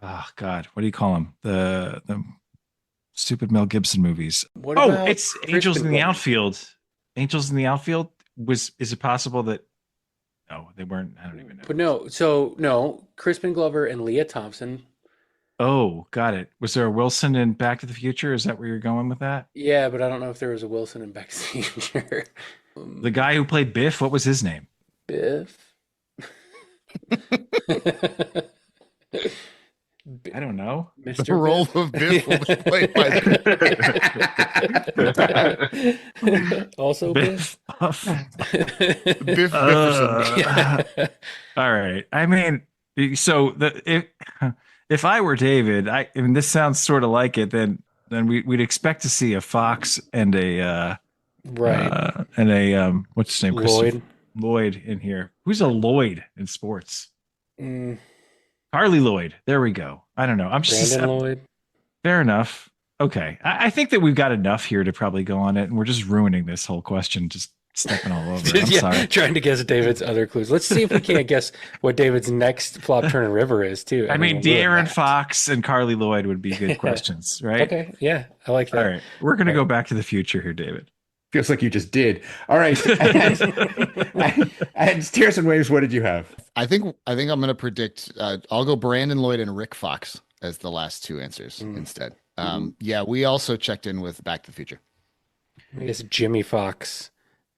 oh God, what do you call him? The stupid Mel Gibson movies. It's Angels in the Outfield. Angels in the Outfield. Is it possible that no, they weren't? I don't even know. But no, Crispin Glover and Leah Thompson. Oh, got it. Was there a Wilson in Back to the Future? Is that where you're going with that? Yeah, but I don't know if there was a Wilson in Back to the Future. The guy who played Biff, what was his name? Biff. I don't know. Mr. The role of Biff was played by also Biff. Biff Bifferson. All right. I mean, so if I were David, I mean, this sounds sort of like it. Then we'd expect to see a Fox and a right and a what's his name? Lloyd. Lloyd in here. Who's a Lloyd in sports? Mm, Carly Lloyd. There we go. I don't know. I'm just Brandon Lloyd. fair enough. Okay. I think that we've got enough here to probably go on it, and we're just ruining this whole question, just stepping all over. I'm sorry. Trying to guess David's other clues. Let's see if we can't guess what David's next flop, turn, and river is too. I mean, we'll do De'Aaron that. Fox and Carly Lloyd would be good questions, right? Okay, yeah, I like that. All right. We're going to go back to the future here, David. Feels like you just did. All right. And Stearson Williams, what did you have? I think I'm going to predict. I'll go Brandon Lloyd and Rick Fox as the last two answers instead. Yeah, we also checked in with Back to the Future. I guess Jimmy Fox,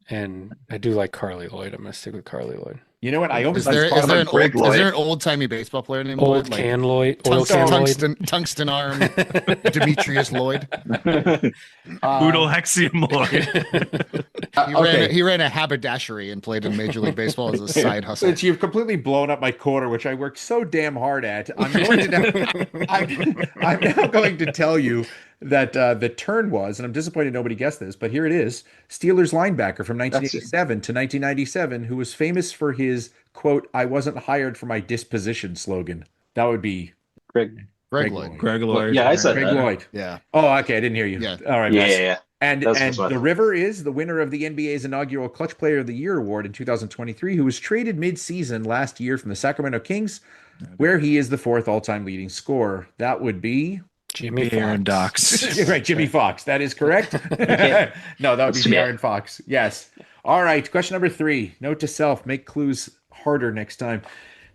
and I do like Carly Lloyd. I'm gonna stick with Carly Lloyd. You know what? I almost Is there Greg Lloyd. an old-timey baseball player named Old Lloyd? can Lloyd, oil can Lloyd. Tungsten Arm Demetrius Lloyd. Boodle Hexium Lloyd. He ran a haberdashery and played in Major League Baseball as a side hustle. Since you've completely blown up my quarter, which I worked so damn hard at, I'm going to I'm now going to tell you that the turn was, and I'm disappointed nobody guessed this, but here it is: Steelers linebacker from 1987 to 1997, who was famous for his quote, "I wasn't hired for my disposition" slogan. That would be Greg. Lloyd. Greg Lloyd. Yeah, I said Greg that. Lloyd. Yeah. Oh, okay. I didn't hear you. Yeah. All right. Yeah, Max. yeah. And That's what I the thought. River is the winner of the NBA's inaugural Clutch Player of the Year award in 2023, who was traded mid-season last year from the Sacramento Kings, where he is the fourth all-time leading scorer. That would be Jimmy Aaron Fox. Dox. right, Jimmy Fox. That is correct. No, that would be Aaron Fox. Yes. All right. Question number 3. Note to self: make clues harder next time.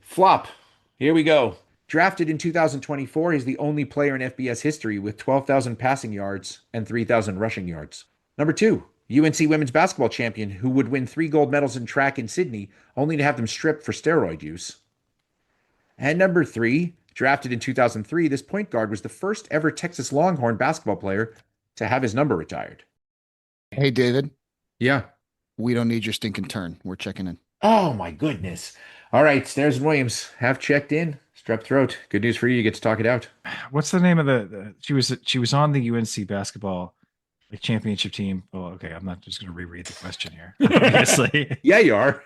Flop. Here we go. Drafted in 2024, he's the only player in FBS history with 12,000 passing yards and 3,000 rushing yards. Number 2, UNC women's basketball champion who would win 3 gold medals in track in Sydney, only to have them stripped for steroid use. And number 3, drafted in 2003, this point guard was the first ever Texas Longhorn basketball player to have his number retired. Hey, David, Yeah. we don't need your stinking turn. We're checking in. Oh, my goodness. All right, Snares and Williams have checked in. Strep throat. Good news for you. You get to talk it out. What's the name of the she was on the UNC basketball championship team. Well, okay, I'm not just going to reread the question here. Obviously. Yeah, you are.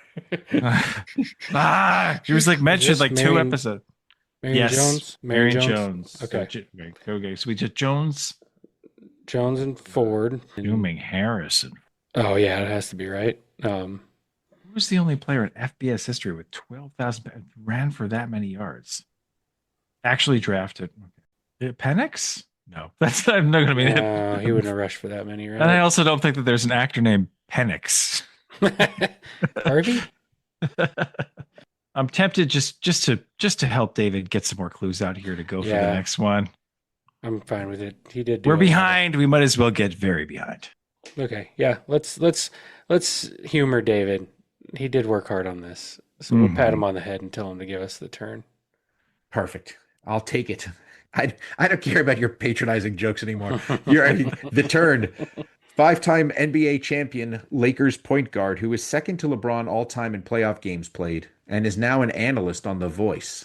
She was mentioned this 2 Marion- episodes. Marion Yes. Jones. Marion Jones. Okay. Okay. So we did Jones, Jones and Ford. Dooming Harrison. Oh yeah, it has to be right. Who was the only player in FBS history with 12,000 ran for that many yards? Actually drafted. Penix? No, that's not going to be it. No, he wouldn't have rushed for that many, right? And I also don't think that there's an actor named Penix. Harvey? I'm tempted just to help David get some more clues out here to go for the Yeah. next one. I'm fine with it. He did. Do We're it. behind. We might as well get very behind. Okay, yeah. Let's humor David. He did work hard on this, so we'll pat him on the head and tell him to give us the turn. Perfect. I'll take it. I don't care about your patronizing jokes anymore. You're the turn. 5-time NBA champion Lakers point guard who is second to LeBron all-time in playoff games played and is now an analyst on The Voice.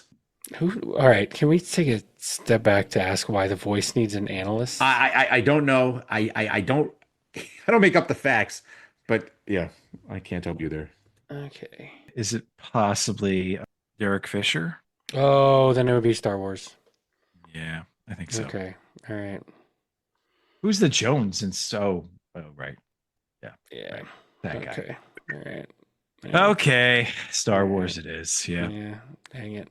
All right, can we take a step back to ask why The Voice needs an analyst? I don't know. I don't make up the facts, but yeah, I can't help you there. Okay. Is it possibly Derek Fisher? Oh, then it would be Star Wars. Yeah, I think so. Okay. All right. Who's the Jones? And so, right. Yeah. That guy. Okay. All right. Okay. Star Wars it is. Yeah. Yeah. Dang it.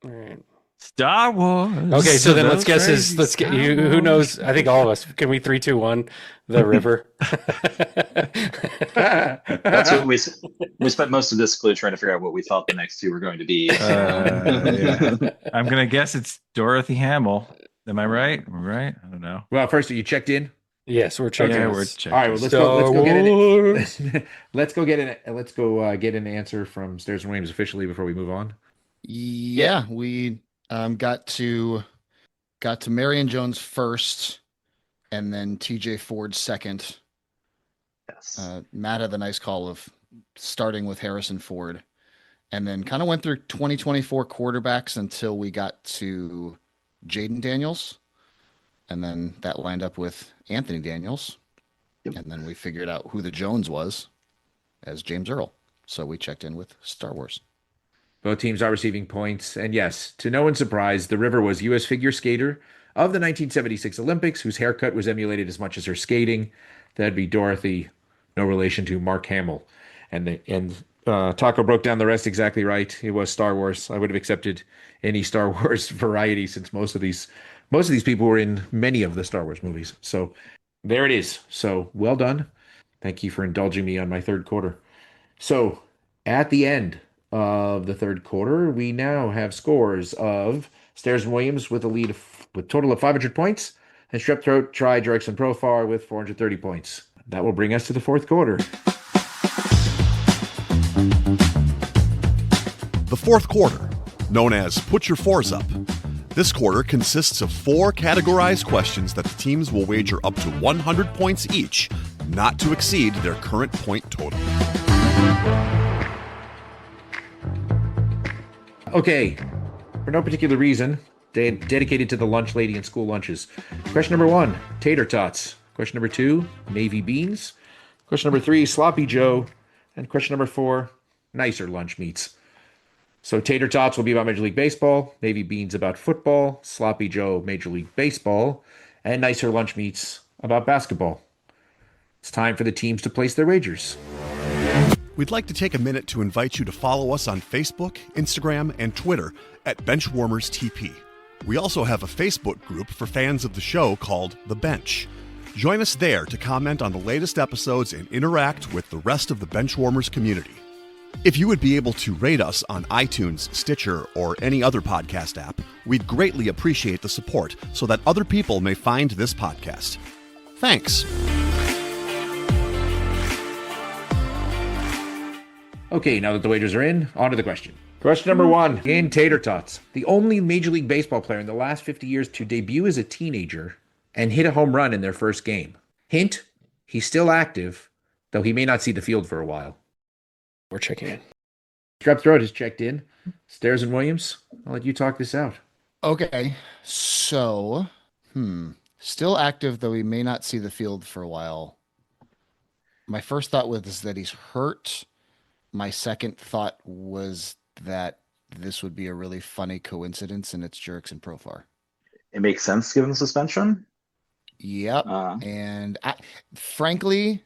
All right. Star Wars. Okay, so then let's Those guess crazy let's get Star you. Who Wars. knows? I think all of us. Can we 3, 2, 1? The river. That's what we spent most of this clue trying to figure out what we thought the next 2 were going to be. Yeah. I'm gonna guess it's Dorothy Hamill. Am I right? Am I right? I don't know. Well, first, are you checked in? Yes, we're checking. Yeah, this. we're checking. All right, well, let's go get an answer from Stairs and Williams officially before we move on. Yeah, we got to Marion Jones first, and then TJ Ford second. Yes. Matt had the nice call of starting with Harrison Ford, and then kind of went through 2024 quarterbacks until we got to Jaden Daniels, and then that lined up with Anthony Daniels, Yep. and then we figured out who the Jones was as James Earl. So we checked in with Star Wars. Both teams are receiving points. And yes, to no one's surprise, the River was U.S. figure skater of the 1976 Olympics, whose haircut was emulated as much as her skating. That'd be Dorothy, no relation to Mark Hamill. And Tako broke down the rest exactly right. It was Star Wars. I would have accepted any Star Wars variety since most of these people were in many of the Star Wars movies. So there it is. So well done. Thank you for indulging me on my third quarter. So at the end of the third quarter, we now have scores of Stairs and Williams with a lead with total of 500 points, and Strep Throat, Try, Jerks, and Profar with 430 points. That will bring us to the fourth quarter. The fourth quarter, known as Put Your Fours Up. This quarter consists of 4 categorized questions that the teams will wager up to 100 points each, not to exceed their current point total. Okay, for no particular reason, dedicated to the lunch lady and school lunches. Question number 1, tater tots. Question number 2, navy beans. Question number 3, sloppy Joe. And question number 4, nicer lunch meats. So tater tots will be about Major League Baseball, navy beans about football, sloppy Joe Major League Baseball, and nicer lunch meats about basketball. It's time for the teams to place their wagers. We'd like to take a minute to invite you to follow us on Facebook, Instagram, and Twitter at Benchwarmers TP. We also have a Facebook group for fans of the show called The Bench. Join us there to comment on the latest episodes and interact with the rest of the Benchwarmers community. If you would be able to rate us on iTunes, Stitcher, or any other podcast app, we'd greatly appreciate the support so that other people may find this podcast. Thanks. Okay, now that the wagers are in, on to the question. Question number 1, in tater tots. The only Major League Baseball player in the last 50 years to debut as a teenager and hit a home run in their first game. Hint, he's still active, though he may not see the field for a while. We're checking in. Strep Throat has checked in. Stairs and Williams, I'll let you talk this out. Okay, so, still active, though he may not see the field for a while. My first thought was that he's hurt. My second thought was that this would be a really funny coincidence, and it's Jerks and Profar. It makes sense given the suspension. Yep. And frankly,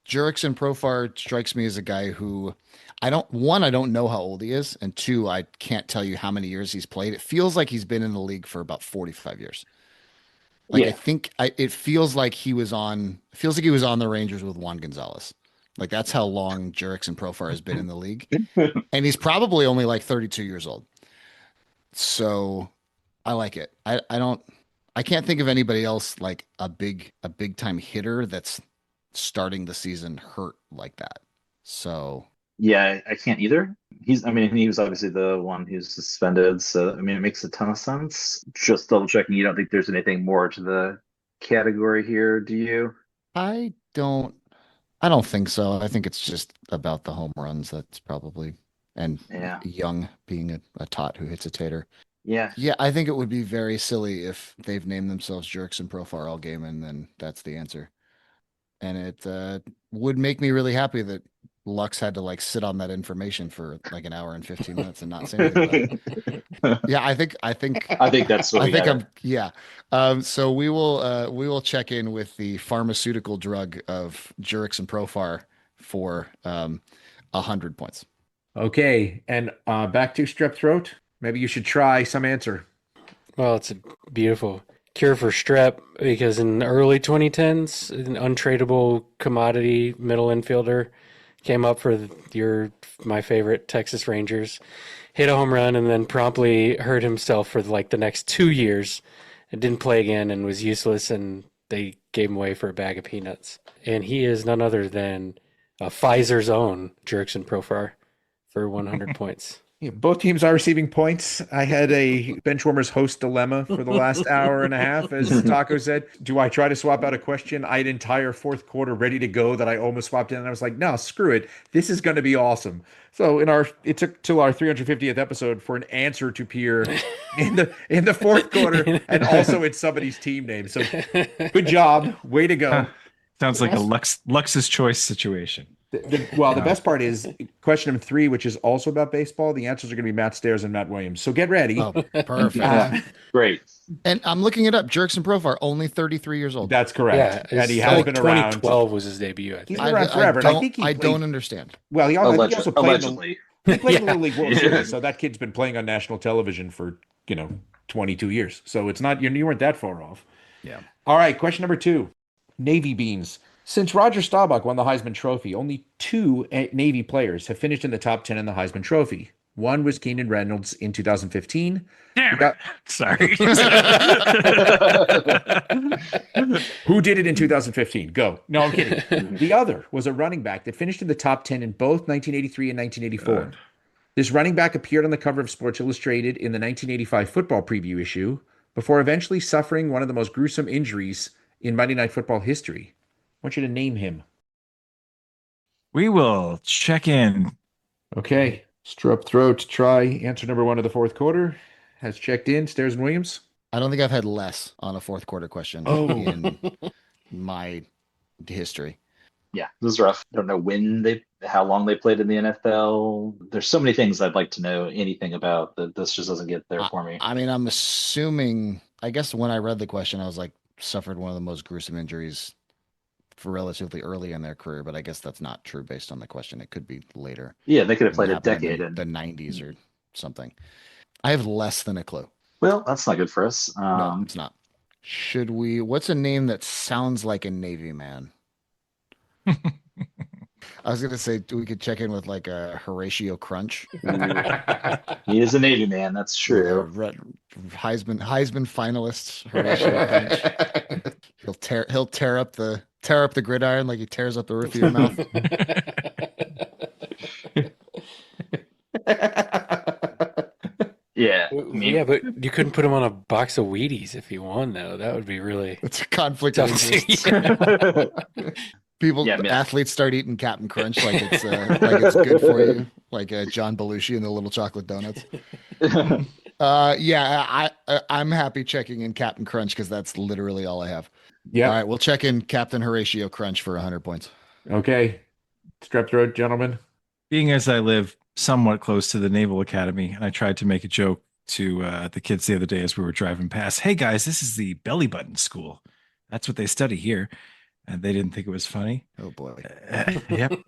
Jerks and Profar strikes me as a guy who I don't know how old he is, and 2, I can't tell you how many years he's played. It feels like he's been in the league for about 45 years. Like, yeah. I think it feels like he was on the Rangers with Juan Gonzalez. Like, that's how long Jerks and Profar has been in the league. And he's probably only like 32 years old. So I like it. I can't think of anybody else like a big time hitter that's starting the season hurt like that. So yeah, I can't either. He was obviously the one who's suspended, so it makes a ton of sense. Just double checking, you don't think there's anything more to the category here, do you? I don't think so. I think it's just about the home runs. That's probably, and Young being a tot who hits a tater. Yeah. Yeah, I think it would be very silly if they've named themselves Jerks and Profar all game, and then that's the answer. And it would make me really happy that Lux had to like sit on that information for like an hour and 15 minutes and not say anything about it. Yeah, I think that's what So we will check in with the pharmaceutical drug of Jerks and Profar for 100 points. Okay, and back to Strep Throat. Maybe you should try some answer. Well, it's a beautiful cure for strep because in the early 2010s, an untradeable commodity middle infielder came up for my favorite Texas Rangers, hit a home run, and then promptly hurt himself for like the next 2 years and didn't play again and was useless, and they gave him away for a bag of peanuts. And he is none other than Pfizer's own Jerks and Profar for 100 points. Yeah, both teams are receiving points. I had a Benchwarmers host dilemma for the last hour and a half. As Tako said, do I try to swap out a question? I had an entire fourth quarter ready to go that I almost swapped in, and I was like, no, screw it. This is going to be awesome. So it took till our 350th episode for an answer to appear in the fourth quarter, and also it's somebody's team name. So good job, way to go. Sounds like a Lux's choice situation. The best part is question number 3, which is also about baseball. The answers are going to be Matt Stairs and Matt Williams. So get ready. Oh, perfect. Great. And I'm looking it up. Jerks and Profar, only 33 years old. That's correct. Yeah, And he has been around. 2012 was his debut. I He's think. been around forever. And I think I don't understand. Well, he also played Allegedly. he played in the Little League World Series, so that kid's been playing on national television for 22 years. So it's not you weren't that far off. Yeah. All right, question number 2. Navy Beans. Since Roger Staubach won the Heisman Trophy, only 2 Navy players have finished in the top 10 in the Heisman Trophy. One was Keenan Reynolds in 2015. Damn it. Sorry. Who did it in 2015? Go. No, I'm kidding. The other was a running back that finished in the top 10 in both 1983 and 1984. This running back appeared on the cover of Sports Illustrated in the 1985 football preview issue before eventually suffering one of the most gruesome injuries in Monday Night Football history. I want you to name him. We will check in. Okay. Strep throat, try answer number 1 of the fourth quarter. Has checked in. Stairs and Williams. I don't think I've had less on a fourth quarter question in my history. Yeah, this is rough. I don't know how long they played in the NFL. There's so many things I'd like to know anything about that this just doesn't get there for me. I mean, I'm assuming, I guess when I read the question, I was like, suffered one of the most gruesome injuries for relatively early in their career, but I guess that's not true based on the question. It could be later. Yeah, they could have played a Happened decade. in the 90s or something. I have less than a clue. Well, that's not good for us. No, it's not. What's a name that sounds like a Navy man? I was going to say we could check in with like a Horatio Crunch. He is a Navy man, that's true. Heisman finalist Horatio Crunch. He'll tear up the gridiron like he tears up the roof of your mouth. Yeah. Yeah, but you couldn't put him on a box of Wheaties if he won, though. That would be really It's a conflict of tough. interest. Athletes start eating Captain Crunch like it's good for you, like John Belushi and the Little Chocolate Donuts. I'm happy checking in Captain Crunch because that's literally all I have. Yeah. All right, we'll check in Captain Horatio Crunch for 100 points. Okay. Strep throat, gentlemen. Being as I live somewhat close to the Naval Academy, and I tried to make a joke to the kids the other day as we were driving past. Hey guys, this is the belly button school. That's what they study here. And they didn't think it was funny. Oh boy. Yep.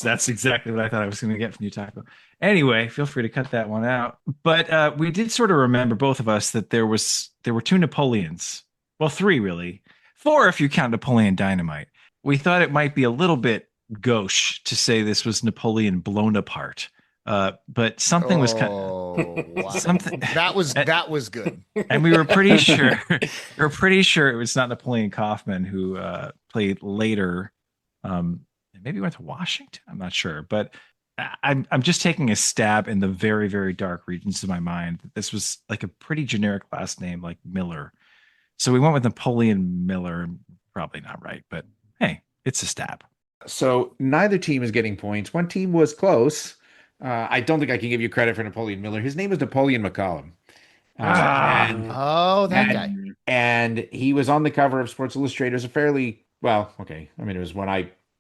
That's exactly what I thought I was going to get from you, Tako. Anyway, feel free to cut that one out. But we did sort of remember, both of us, that there were 2 Napoleons. Well, 3 really. 4 if you count Napoleon Dynamite. We thought it might be a little bit gauche to say this was Napoleon blown apart. But something was kind of wow. something that was good. And we were pretty sure it was not Napoleon Kaufman who played later. Maybe went to Washington. I'm not sure, but I'm just taking a stab in the very, very dark regions of my mind. This was like a pretty generic last name, like Miller. So we went with Napoleon Miller. Probably not right, but hey, it's a stab. So neither team is getting points. One team was close. I don't think I can give you credit for Napoleon Miller. His name was Napoleon McCollum. Guy. And he was on the cover of Sports Illustrated. It was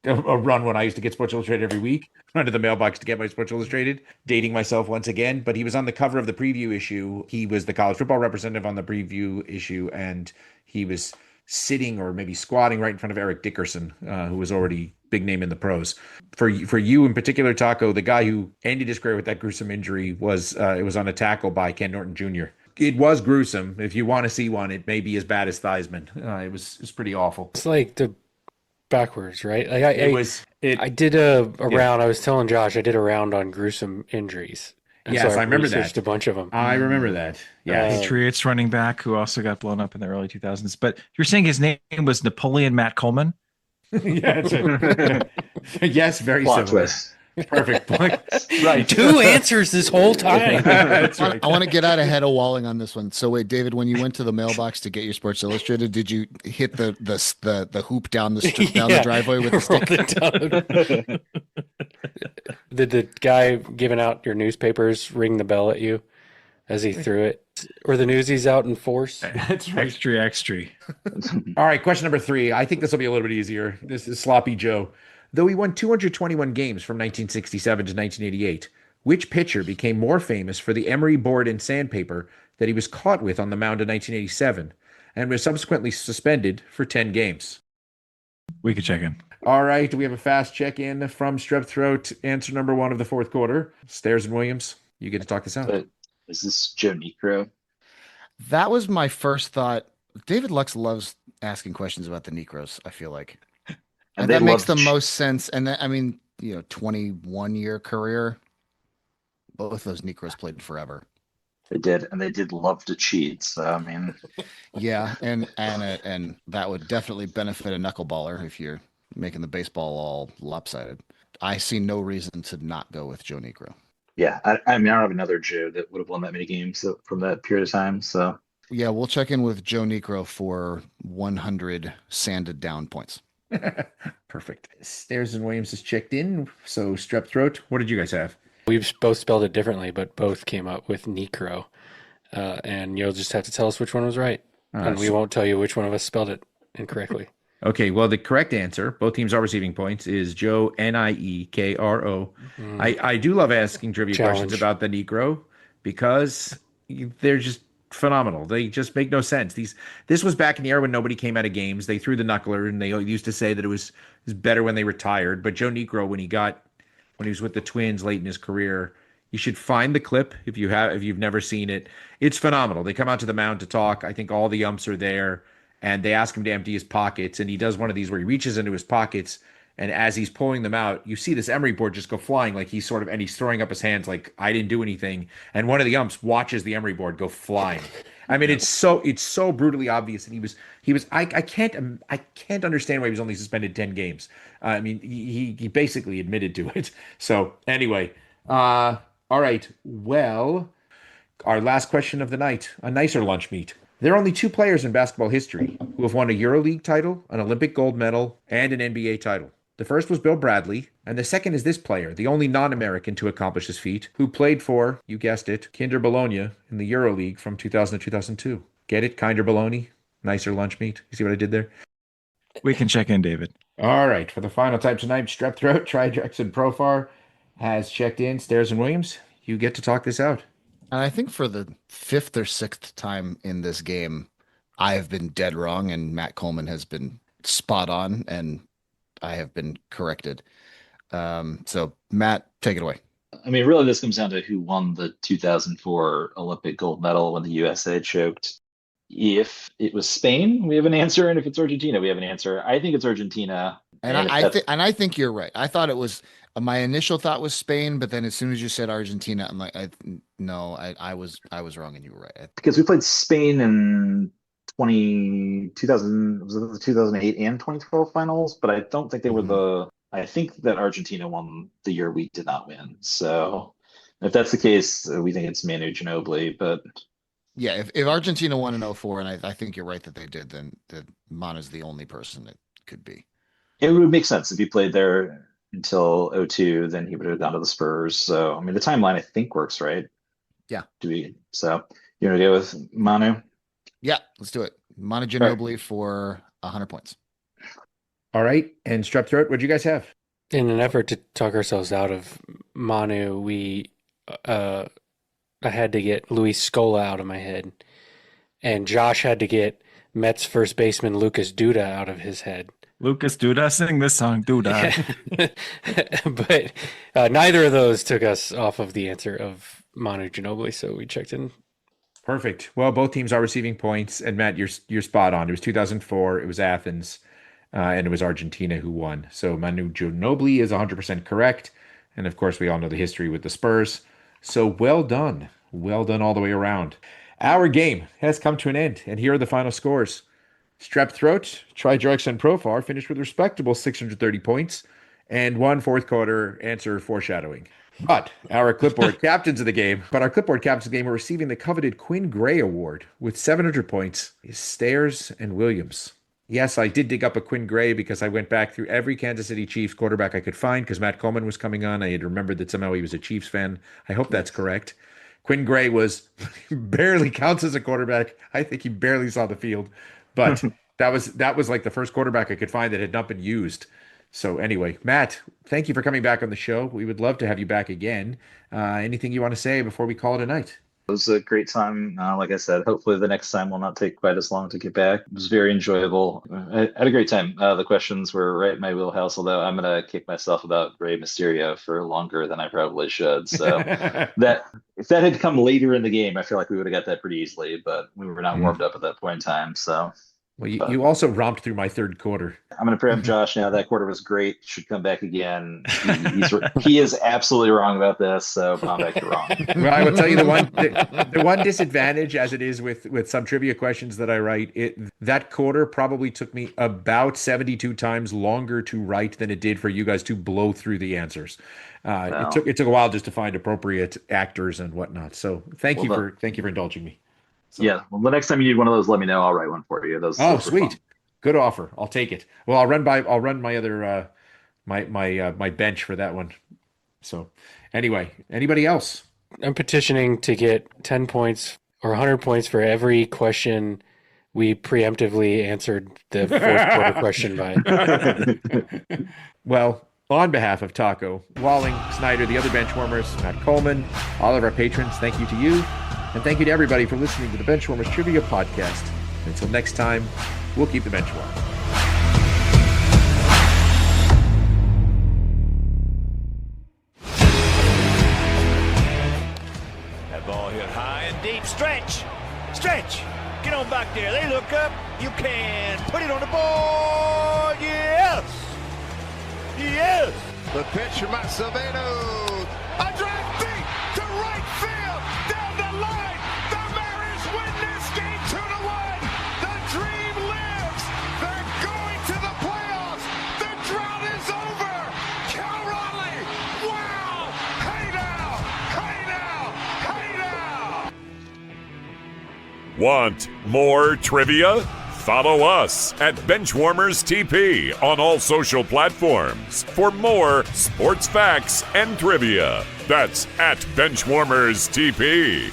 a run when I used to get Sports Illustrated every week. Run to the mailbox to get my Sports Illustrated, dating myself once again. But he was on the cover of the preview issue. He was the college football representative on the preview issue, and he was sitting or maybe squatting right in front of Eric Dickerson, who was already big name in the pros. For you in particular, Tako, the guy who ended his career with that gruesome injury was on a tackle by Ken Norton Jr. It was gruesome. If you want to see one, it may be as bad as Theismann. It was pretty awful. It's like the backwards, right? Like I did a round. I was telling Josh I did a round on gruesome injuries. And yes, so I remember that. Researched a bunch of them. I remember that. Yeah, Patriots running back who also got blown up in the early 2000s. But you're saying his name was Napoleon Matt Coleman? Yeah, yes, very Plot similar. twist. Perfect. Right. 2 answers this whole time. That's right. I want to get out ahead of Walling on this one. So wait, David, when you went to the mailbox to get your Sports Illustrated, did you hit the hoop down the driveway with the stick? Did the guy giving out your newspapers ring the bell at you as he threw it? Or the newsies out in force? That's right. Extra. All right, question number 3. I think this will be a little bit easier. This is Sloppy Joe. Though he won 221 games from 1967 to 1988, which pitcher became more famous for the emery board and sandpaper that he was caught with on the mound in 1987 and was subsequently suspended for 10 games? We could check in. All right, we have a fast check-in from Strep Throat. Answer number 1 of the fourth quarter. Stairs and Williams, you get to talk this out. But is this Joe Niekro? That was my first thought. David Lux loves asking questions about the Necros, I feel like. And that makes the most sense. And that, I mean, 21-year career. Both those Necros played forever. They did, and they did love to cheat. So I mean, yeah, and that would definitely benefit a knuckleballer if you're making the baseball all lopsided. I see no reason to not go with Joe Niekro. Yeah, I mean, I don't have another Joe that would have won that many games from that period of time. So yeah, we'll check in with Joe Niekro for 100 sanded down points. Perfect. Stairs and Williams has checked in. So Strep Throat, what did you guys have? We've both spelled it differently, but both came up with Necro. And you'll just have to tell us which one was right. And we won't tell you which one of us spelled it incorrectly. Okay, well, the correct answer, both teams are receiving points, is Joe Niekro. I do love asking trivia questions about the Necro because they're just phenomenal. They just make no sense. This was back in the era when nobody came out of games. They threw the knuckler, and they used to say that it was better when they retired. But Joe Niekro, when he was with the Twins late in his career, you should find the clip if you've never seen it. It's phenomenal. They come out to the mound to talk. I think all the umps are there, and they ask him to empty his pockets, and he does one of these where he reaches into his pockets, and as he's pulling them out, you see this emery board just go flying, like he's throwing up his hands like, I didn't do anything. And one of the umps watches the emery board go flying. I mean, it's so brutally obvious. And he was I can't understand why he was only suspended 10 games. I mean, he basically admitted to it. So anyway, all right. Well, our last question of the night, a nicer lunch meat. There are only 2 players in basketball history who have won a EuroLeague title, an Olympic gold medal, and an NBA title. The first was Bill Bradley, and the second is this player, the only non-American to accomplish this feat, who played for, you guessed it, Kinder Bologna in the EuroLeague from 2000 to 2002. Get it? Kinder Bologna? Nicer lunch meat. You see what I did there? We can check in, David. All right. For the final time tonight, Strep Throat, Tridrex, and Profar has checked in. Stairs and Williams, you get to talk this out. And I think for the 5th or 6th time in this game, I have been dead wrong, and Matt Coleman has been spot on, and I have been corrected. So, Matt, take it away. I mean, really, this comes down to who won the 2004 Olympic gold medal when the USA choked. If it was Spain, we have an answer, and if it's Argentina, we have an answer. I think it's Argentina. And I think you're right. I thought it was my initial thought was Spain, but then as soon as you said Argentina, I'm like, I was wrong, and you were right. Because we played Spain in 2000, was it the 2008 and 2012 finals? But I don't think they were I think that Argentina won the year we did not win. So if that's the case, we think it's Manu Ginobili. But yeah, if Argentina won in 2004, and I think you're right that they did, then Manu's the only person it could be. It would make sense if he played there until 2002, then he would have gone to the Spurs. So I mean, the timeline I think works, right? Yeah. So you want to go with Manu? Yeah, let's do it. Manu Ginobili for 100 points. All right. And Strep Throat, what'd you guys have? In an effort to talk ourselves out of Manu, I had to get Luis Scola out of my head. And Josh had to get Mets first baseman Lucas Duda out of his head. Lucas Duda, sing this song, Duda. But neither of those took us off of the answer of Manu Ginobili, so we checked in. Perfect. Well, both teams are receiving points, and Matt, you're spot on. It was 2004. It was Athens, and it was Argentina who won. So Manu Ginobili is 100% correct, and of course, we all know the history with the Spurs. So well done all the way around. Our game has come to an end, and here are the final scores. Strep Throat, Tridrex, and Profar finished with respectable 630 points, and 1 fourth quarter answer foreshadowing. But our clipboard captains of the game are receiving the coveted Quinn Gray Award with 700 points is Stairs and Williams. Yes, I did dig up a Quinn Gray because I went back through every Kansas City Chiefs quarterback I could find because Matt Coleman was coming on. I had remembered that somehow he was a Chiefs fan. I hope that's correct. Quinn Gray barely counts as a quarterback. I think he barely saw the field. But that was like the first quarterback I could find that had not been used. So anyway, Matt, thank you for coming back on the show. We would love to have you back again. Anything you want to say before we call it a night? It was a great time. Like I said, hopefully the next time will not take quite as long to get back. It was very enjoyable. I had a great time. The questions were right in my wheelhouse, although I'm going to kick myself about Rey Mysterio for longer than I probably should. So that if that had come later in the game, I feel like we would have got that pretty easily, but we were not warmed up at that point in time. So. Well, you also romped through my third quarter. I'm going to preempt Josh now. That quarter was great. Should come back again. He is absolutely wrong about this, so I'm back to wrong. Well, I will tell you the one disadvantage, as it is with some trivia questions that I write, that quarter probably took me about 72 times longer to write than it did for you guys to blow through the answers. It took a while just to find appropriate actors and whatnot. So thank you for indulging me. So. Yeah. Well, the next time you need one of those, let me know. I'll write one for you. Those sweet. Fun. Good offer. I'll take it. Well, I'll run my other my bench for that one. So anyway, anybody else? I'm petitioning to get 10 points or 100 points for every question we preemptively answered the fourth quarter question by. Well, on behalf of Tako, Walling, Snyder, the other benchwarmers, Matt Coleman, all of our patrons, thank you to you. And thank you to everybody for listening to the Benchwarmers Trivia Podcast. Until next time, we'll keep the bench warm. That ball hit high and deep. Stretch! Get on back there. They look up. You can put it on the board. Yes! The pitch from Matt Silvano. A drive deep to right field. Down the line. The Mariners win this game 2-1. The dream lives. They're going to the playoffs. The drought is over. Cal Raleigh. Wow. Hey now. Want more trivia? Follow us at Benchwarmers TP on all social platforms for more sports facts and trivia. That's at Benchwarmers TP.